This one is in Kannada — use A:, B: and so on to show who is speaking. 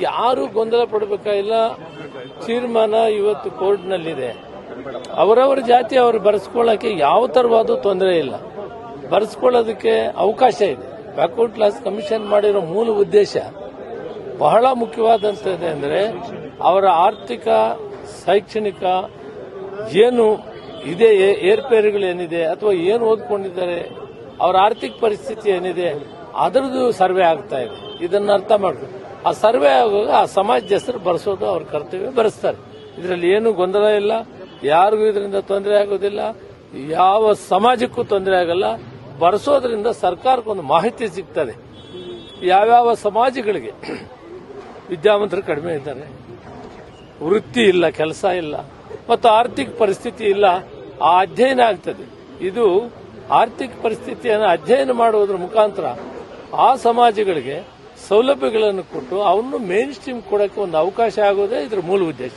A: ಯಾರು ಗೊಂದಲ ಪಡಬೇಕಾಗಿಲ್ಲ. ತೀರ್ಮಾನ ಇವತ್ತು ಕೋರ್ಟ್ನಲ್ಲಿದೆ. ಅವರವರ ಜಾತಿ ಅವರು ಬರೆಸ್ಕೊಳ್ಳಕ್ಕೆ ಯಾವ ತರವಾದ ತೊಂದರೆ ಇಲ್ಲ. ಬರೆಸ್ಕೊಳ್ಳೋದಕ್ಕೆ ಅವಕಾಶ ಇದೆ. ಬ್ಯಾಕ್ವರ್ಡ್ ಕ್ಲಾಸ್ ಕಮಿಷನ್ ಮಾಡಿರೋ ಮೂಲ ಉದ್ದೇಶ ಬಹಳ ಮುಖ್ಯವಾದಂಥದ್ದು ಅಂದರೆ ಅವರ ಆರ್ಥಿಕ ಶೈಕ್ಷಣಿಕ ಏನು ಇದೆ, ಏರ್ಪೇರುಗಳೇನಿದೆ ಅಥವಾ ಏನು ಓದ್ಕೊಂಡಿದ್ದಾರೆ, ಅವರ ಆರ್ಥಿಕ ಪರಿಸ್ಥಿತಿ ಏನಿದೆ ಅದರದ್ದು ಸರ್ವೆ ಆಗ್ತಾ ಇದೆ. ಇದನ್ನ ಅರ್ಥ ಮಾಡ್ಕೊಂಡು ಆ ಸರ್ವೆ ಆಗುವಾಗ ಆ ಸಮಾಜದ ಹೆಸರು ಬರೆಸೋದು ಅವ್ರ ಕರ್ತವ್ಯ, ಬರೆಸ್ತಾರೆ. ಇದರಲ್ಲಿ ಏನು ಗೊಂದಲ ಇಲ್ಲ. ಯಾರಿಗೂ ಇದರಿಂದ ತೊಂದರೆ ಆಗೋದಿಲ್ಲ. ಯಾವ ಸಮಾಜಕ್ಕೂ ತೊಂದರೆ ಆಗಲ್ಲ. ಬರೆಸೋದ್ರಿಂದ ಸರ್ಕಾರಕ್ಕೊಂದು ಮಾಹಿತಿ ಸಿಗ್ತದೆ. ಯಾವ್ಯಾವ ಸಮಾಜಗಳಿಗೆ ವಿದ್ಯಾವಂತರು ಕಡಿಮೆ ಇದ್ದಾರೆ, ವೃತ್ತಿ ಇಲ್ಲ, ಕೆಲಸ ಇಲ್ಲ ಮತ್ತು ಆರ್ಥಿಕ ಪರಿಸ್ಥಿತಿ ಇಲ್ಲ, ಆ ಅಧ್ಯಯನ ಆಗ್ತದೆ. ಇದು ಆರ್ಥಿಕ ಪರಿಸ್ಥಿತಿಯನ್ನು ಅಧ್ಯಯನ ಮಾಡುವುದರ ಮುಖಾಂತರ ಆ ಸಮಾಜಗಳಿಗೆ ಸೌಲಭ್ಯಗಳನ್ನು ಕೊಟ್ಟು ಅವನ್ನು ಮೇನ್ ಸ್ಟ್ರೀಮ್ ಕೊಡಕ್ಕೆ ಒಂದು ಅವಕಾಶ ಆಗೋದೇ ಇದರ ಮೂಲ ಉದ್ದೇಶ.